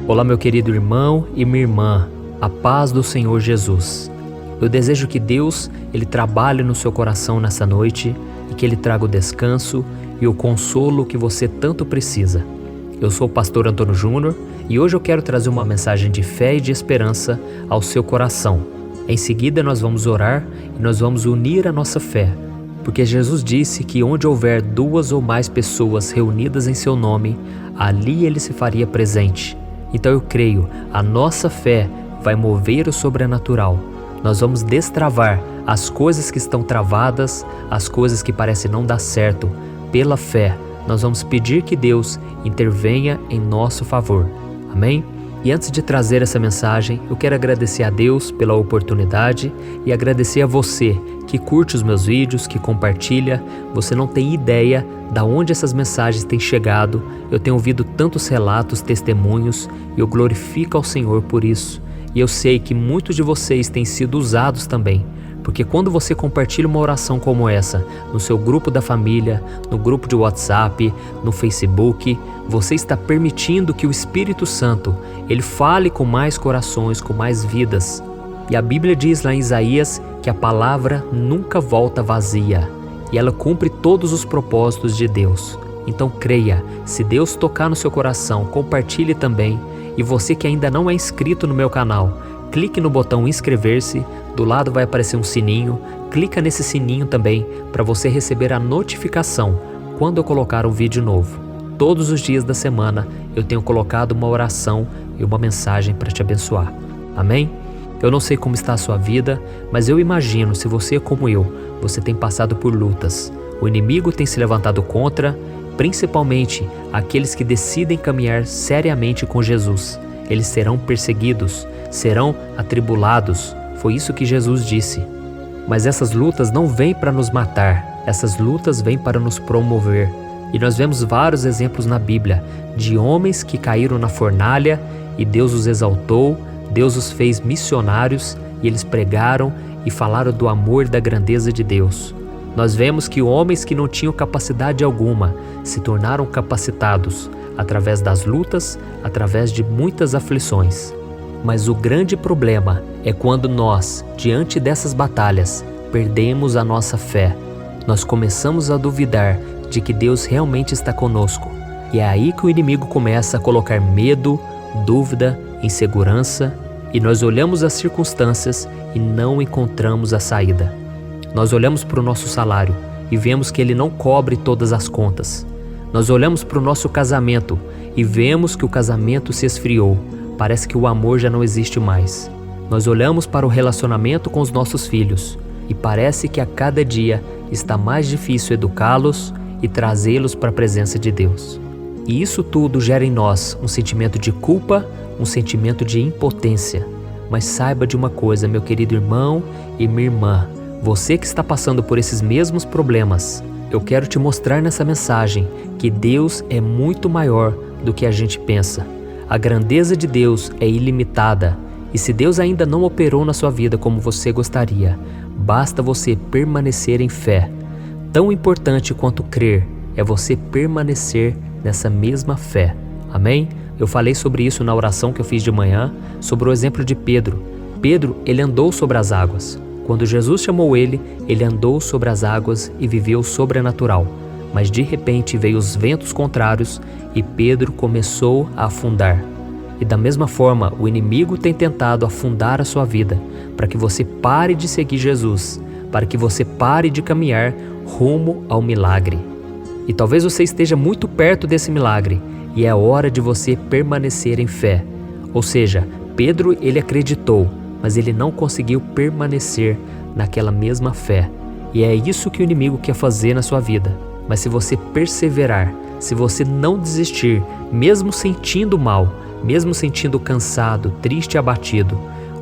Olá, meu querido irmão e minha irmã, a paz do Senhor Jesus. Eu desejo que Deus, Ele trabalhe no seu coração nessa noite e que Ele traga o descanso e o consolo que você tanto precisa. Eu sou o pastor Antônio Júnior e hoje eu quero trazer uma mensagem de fé e de esperança ao seu coração. Em seguida nós vamos orar e nós vamos unir a nossa fé, porque Jesus disse que onde houver 2 ou mais pessoas reunidas em seu nome, ali Ele se faria presente. Então eu creio, a nossa fé vai mover o sobrenatural. Nós vamos destravar as coisas que estão travadas, as coisas que parecem não dar certo. Pela fé, nós vamos pedir que Deus intervenha em nosso favor. Amém? E antes de trazer essa mensagem, eu quero agradecer a Deus pela oportunidade e agradecer a você que curte os meus vídeos, que compartilha. Você não tem ideia de onde essas mensagens têm chegado. Eu tenho ouvido tantos relatos, testemunhos, e eu glorifico ao Senhor por isso. E eu sei que muitos de vocês têm sido usados também, porque quando você compartilha uma oração como essa, no seu grupo da família, no grupo de WhatsApp, no Facebook, você está permitindo que o Espírito Santo, Ele fale com mais corações, com mais vidas. E a Bíblia diz lá em Isaías que a palavra nunca volta vazia, e ela cumpre todos os propósitos de Deus. Então creia, se Deus tocar no seu coração, compartilhe também. E você que ainda não é inscrito no meu canal, clique no botão inscrever-se, do lado vai aparecer um sininho, clica nesse sininho também para você receber a notificação quando eu colocar um vídeo novo. Todos os dias da semana eu tenho colocado uma oração e uma mensagem para te abençoar. Amém? Eu não sei como está a sua vida, mas eu imagino, se você é como eu, você tem passado por lutas. O inimigo tem se levantado contra, principalmente aqueles que decidem caminhar seriamente com Jesus. Eles serão perseguidos, serão atribulados. Foi isso que Jesus disse. Mas essas lutas não vêm para nos matar, essas lutas vêm para nos promover. E nós vemos vários exemplos na Bíblia de homens que caíram na fornalha e Deus os exaltou, Deus os fez missionários e eles pregaram e falaram do amor e da grandeza de Deus. Nós vemos que homens que não tinham capacidade alguma se tornaram capacitados através das lutas, através de muitas aflições. Mas o grande problema é quando nós, diante dessas batalhas, perdemos a nossa fé. Nós começamos a duvidar de que Deus realmente está conosco. E é aí que o inimigo começa a colocar medo, dúvida, insegurança, e nós olhamos as circunstâncias e não encontramos a saída. Nós olhamos para o nosso salário e vemos que ele não cobre todas as contas. Nós olhamos para o nosso casamento e vemos que o casamento se esfriou. Parece que o amor já não existe mais. Nós olhamos para o relacionamento com os nossos filhos e parece que a cada dia está mais difícil educá-los e trazê-los para a presença de Deus. E isso tudo gera em nós um sentimento de culpa, um sentimento de impotência. Mas saiba de uma coisa, meu querido irmão e minha irmã, você que está passando por esses mesmos problemas, eu quero te mostrar nessa mensagem que Deus é muito maior do que a gente pensa. A grandeza de Deus é ilimitada, e se Deus ainda não operou na sua vida como você gostaria, basta você permanecer em fé. Tão importante quanto crer é você permanecer nessa mesma fé. Amém? Eu falei sobre isso na oração que eu fiz de manhã, sobre o exemplo de Pedro. Pedro, ele andou sobre as águas. Quando Jesus chamou ele andou sobre as águas e viveu o sobrenatural. Mas de repente veio os ventos contrários e Pedro começou a afundar. E da mesma forma, o inimigo tem tentado afundar a sua vida, para que você pare de seguir Jesus, para que você pare de caminhar rumo ao milagre. E talvez você esteja muito perto desse milagre, e é hora de você permanecer em fé. Ou seja, Pedro, ele acreditou, mas ele não conseguiu permanecer naquela mesma fé. E é isso que o inimigo quer fazer na sua vida. Mas se você perseverar, se você não desistir, mesmo sentindo mal, mesmo sentindo cansado, triste e abatido,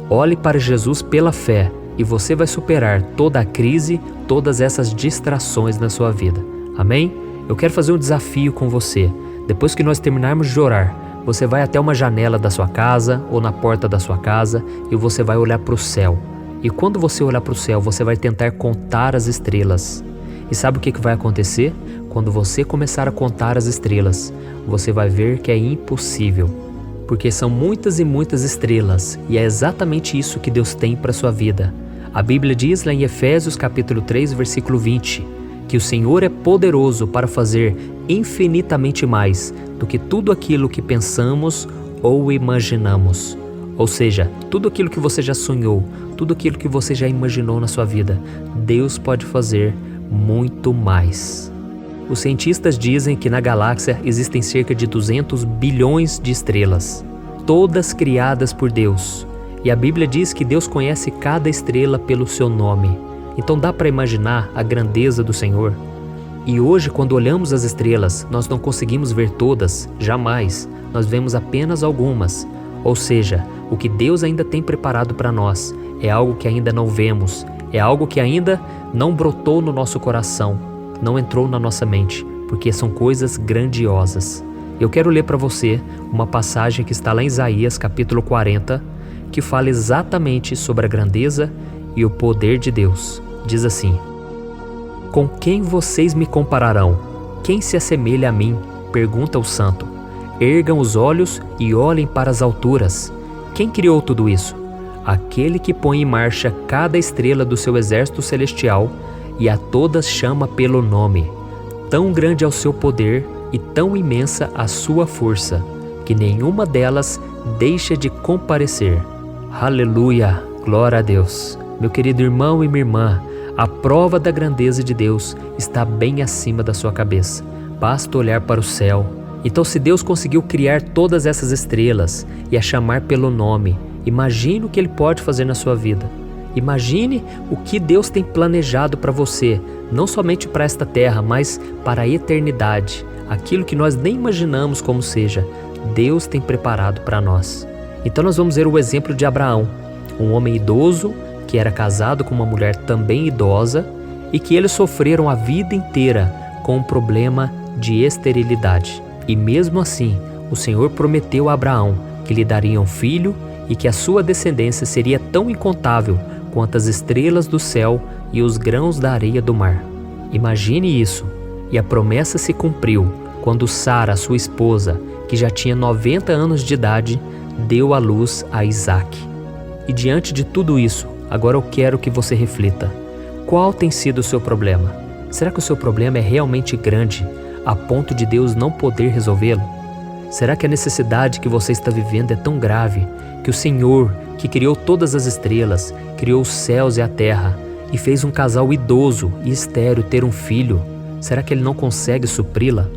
olhe para Jesus pela fé e você vai superar toda a crise, todas essas distrações na sua vida. Amém? Eu quero fazer um desafio com você. Depois que nós terminarmos de orar, você vai até uma janela da sua casa ou na porta da sua casa e você vai olhar para o céu. E quando você olhar para o céu, você vai tentar contar as estrelas. E sabe o que vai acontecer? Quando você começar a contar as estrelas, você vai ver que é impossível. porque são muitas e muitas estrelas, e é exatamente isso que Deus tem para sua vida. A Bíblia diz lá em Efésios capítulo 3, versículo 20, que o Senhor é poderoso para fazer infinitamente mais do que tudo aquilo que pensamos ou imaginamos. Ou seja, tudo aquilo que você já sonhou, tudo aquilo que você já imaginou na sua vida, Deus pode fazer muito mais. Os cientistas dizem que na galáxia existem cerca de 200 bilhões de estrelas, todas criadas por Deus. E a Bíblia diz que Deus conhece cada estrela pelo seu nome. Então dá para imaginar a grandeza do Senhor? E hoje, quando olhamos as estrelas, nós não conseguimos ver todas, jamais. Nós vemos apenas algumas. Ou seja, o que Deus ainda tem preparado para nós é algo que ainda não vemos, é algo que ainda não brotou no nosso coração, não entrou na nossa mente, porque são coisas grandiosas. Eu quero ler para você uma passagem que está lá em Isaías, capítulo 40, que fala exatamente sobre a grandeza e o poder de Deus. Diz assim: Com quem vocês me compararão? Quem se assemelha a mim? Pergunta o santo. Ergam os olhos e olhem para as alturas. Quem criou tudo isso? Aquele que põe em marcha cada estrela do seu exército celestial e a todas chama pelo nome. Tão grande é o seu poder e tão imensa a sua força, que nenhuma delas deixa de comparecer. Aleluia! Glória a Deus! Meu querido irmão e minha irmã, a prova da grandeza de Deus está bem acima da sua cabeça. Basta olhar para o céu. Então, se Deus conseguiu criar todas essas estrelas e a chamar pelo nome, imagine o que Ele pode fazer na sua vida. Imagine o que Deus tem planejado para você, não somente para esta terra, mas para a eternidade. Aquilo que nós nem imaginamos como seja, Deus tem preparado para nós. Então nós vamos ver o exemplo de Abraão, um homem idoso que era casado com uma mulher também idosa e que eles sofreram a vida inteira com um problema de esterilidade. E mesmo assim, o Senhor prometeu a Abraão que lhe daria um filho e que a sua descendência seria tão incontável quanto as estrelas do céu e os grãos da areia do mar. Imagine isso. E a promessa se cumpriu quando Sara, sua esposa, que já tinha 90 anos de idade, deu à luz a Isaque. E diante de tudo isso, agora eu quero que você reflita. Qual tem sido o seu problema? Será que o seu problema é realmente grande, a ponto de Deus não poder resolvê-lo? Será que a necessidade que você está vivendo é tão grave que o Senhor, que criou todas as estrelas, criou os céus e a terra e fez um casal idoso e estéril ter um filho, será que Ele não consegue supri-la?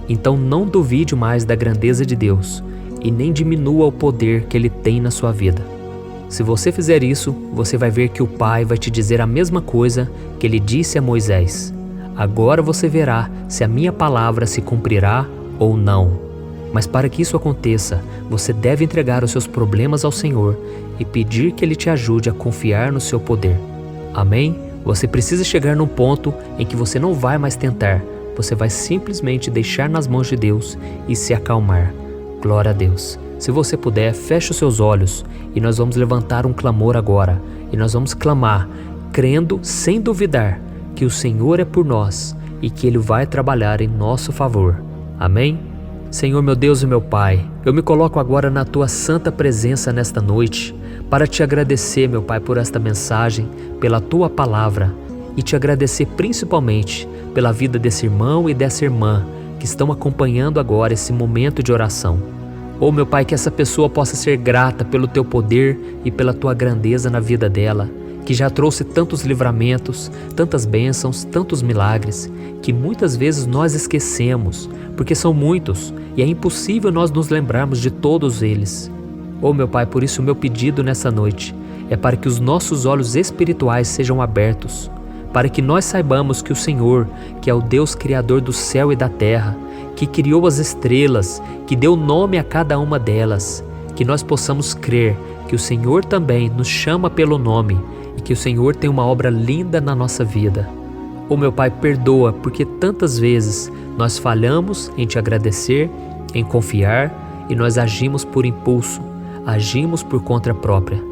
Então não duvide mais da grandeza de Deus e nem diminua o poder que Ele tem na sua vida. Se você fizer isso, você vai ver que o Pai vai te dizer a mesma coisa que Ele disse a Moisés. Agora você verá se a minha palavra se cumprirá ou não. Mas para que isso aconteça, você deve entregar os seus problemas ao Senhor e pedir que Ele te ajude a confiar no seu poder. Amém? Você precisa chegar num ponto em que você não vai mais tentar, você vai simplesmente deixar nas mãos de Deus e se acalmar. Glória a Deus. Se você puder, feche os seus olhos e nós vamos levantar um clamor agora. E nós vamos clamar, crendo sem duvidar que o Senhor é por nós e que Ele vai trabalhar em nosso favor. Amém? Senhor, meu Deus e meu Pai, eu me coloco agora na Tua santa presença nesta noite para Te agradecer, meu Pai, por esta mensagem, pela Tua palavra e Te agradecer principalmente pela vida desse irmão e dessa irmã que estão acompanhando agora esse momento de oração. Oh, meu Pai, que essa pessoa possa ser grata pelo Teu poder e pela Tua grandeza na vida dela, que já trouxe tantos livramentos, tantas bênçãos, tantos milagres, que muitas vezes nós esquecemos, porque são muitos e é impossível nós nos lembrarmos de todos eles. Oh, meu Pai, por isso o meu pedido nessa noite é para que os nossos olhos espirituais sejam abertos, para que nós saibamos que o Senhor, que é o Deus Criador do céu e da terra, que criou as estrelas, que deu nome a cada uma delas, que nós possamos crer que o Senhor também nos chama pelo nome e que o Senhor tem uma obra linda na nossa vida. Oh, meu Pai, perdoa, porque tantas vezes nós falhamos em Te agradecer, em confiar, e nós agimos por impulso, agimos por conta própria.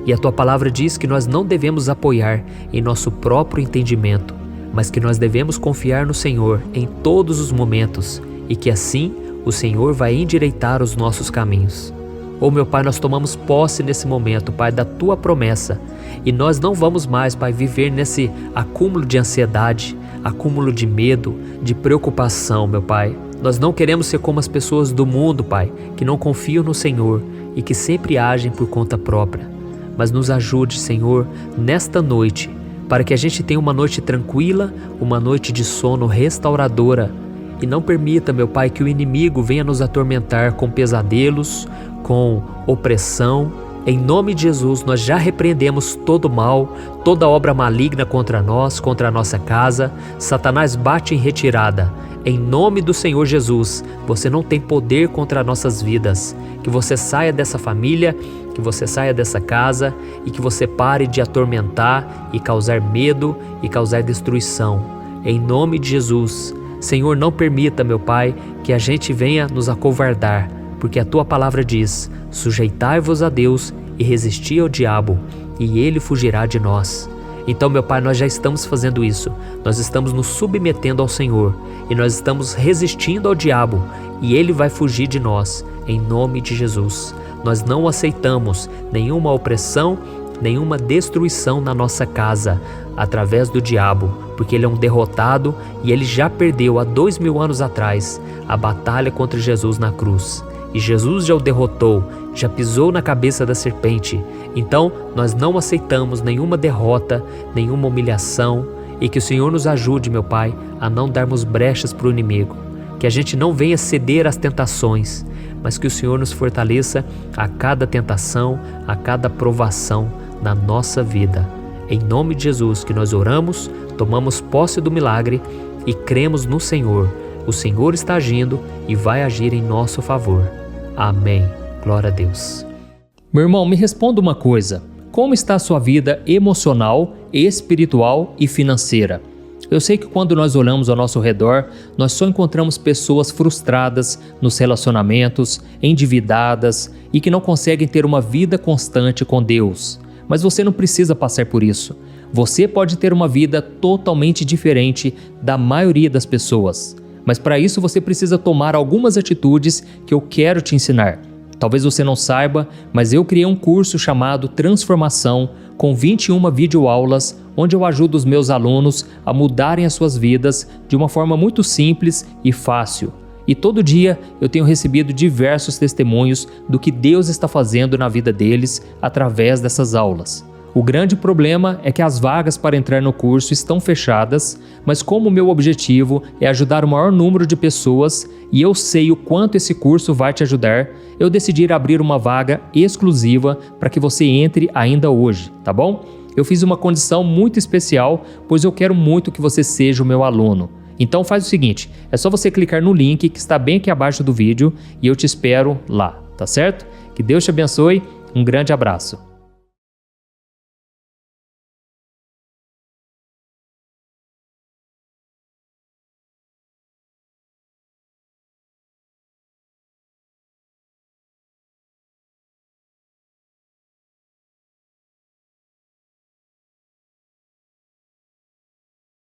E a Tua palavra diz que nós não devemos apoiar em nosso próprio entendimento, mas que nós devemos confiar no Senhor em todos os momentos e que assim o Senhor vai endireitar os nossos caminhos. Oh, meu Pai, nós tomamos posse nesse momento, Pai, da Tua promessa. E nós não vamos mais, Pai, viver nesse acúmulo de ansiedade, acúmulo de medo, de preocupação, meu Pai. Nós não queremos ser como as pessoas do mundo, Pai, que não confiam no Senhor e que sempre agem por conta própria. Mas nos ajude, Senhor, nesta noite, para que a gente tenha uma noite tranquila, uma noite de sono restauradora. E não permita, meu Pai, que o inimigo venha nos atormentar com pesadelos, com opressão. Em nome de Jesus, nós já repreendemos todo mal, toda obra maligna contra nós, contra a nossa casa. Satanás bate em retirada. Em nome do Senhor Jesus, você não tem poder contra nossas vidas. Que você saia dessa família, que você saia dessa casa e que você pare de atormentar e causar medo e causar destruição. Em nome de Jesus, Senhor, não permita, meu Pai, que a gente venha nos acovardar, porque a Tua palavra diz: sujeitai-vos a Deus e resisti ao diabo, e ele fugirá de nós. Então, meu Pai, nós já estamos fazendo isso. Nós estamos nos submetendo ao Senhor e nós estamos resistindo ao diabo e ele vai fugir de nós, em nome de Jesus. Nós não aceitamos nenhuma opressão, nenhuma destruição na nossa casa através do diabo, porque ele é um derrotado e ele já perdeu há 2000 anos atrás a batalha contra Jesus na cruz. E Jesus já o derrotou, já pisou na cabeça da serpente. Então, nós não aceitamos nenhuma derrota, nenhuma humilhação, e que o Senhor nos ajude, meu Pai, a não darmos brechas para o inimigo. Que a gente não venha ceder às tentações, mas que o Senhor nos fortaleça a cada tentação, a cada provação na nossa vida. Em nome de Jesus que nós oramos, tomamos posse do milagre e cremos no Senhor. O Senhor está agindo e vai agir em nosso favor. Amém. Glória a Deus. Meu irmão, me responda uma coisa. Como está a sua vida emocional, espiritual e financeira? Eu sei que quando nós olhamos ao nosso redor, nós só encontramos pessoas frustradas nos relacionamentos, endividadas e que não conseguem ter uma vida constante com Deus. Mas você não precisa passar por isso. Você pode ter uma vida totalmente diferente da maioria das pessoas. Mas para isso você precisa tomar algumas atitudes que eu quero te ensinar. Talvez você não saiba, mas eu criei um curso chamado Transformação, com 21 videoaulas, onde eu ajudo os meus alunos a mudarem as suas vidas de uma forma muito simples e fácil. E todo dia eu tenho recebido diversos testemunhos do que Deus está fazendo na vida deles através dessas aulas. O grande problema é que as vagas para entrar no curso estão fechadas, mas como o meu objetivo é ajudar o maior número de pessoas e eu sei o quanto esse curso vai te ajudar, eu decidi abrir uma vaga exclusiva para que você entre ainda hoje, tá bom? Eu fiz uma condição muito especial, pois eu quero muito que você seja o meu aluno. Então faz o seguinte, é só você clicar no link que está bem aqui abaixo do vídeo e eu te espero lá, tá certo? Que Deus te abençoe, um grande abraço.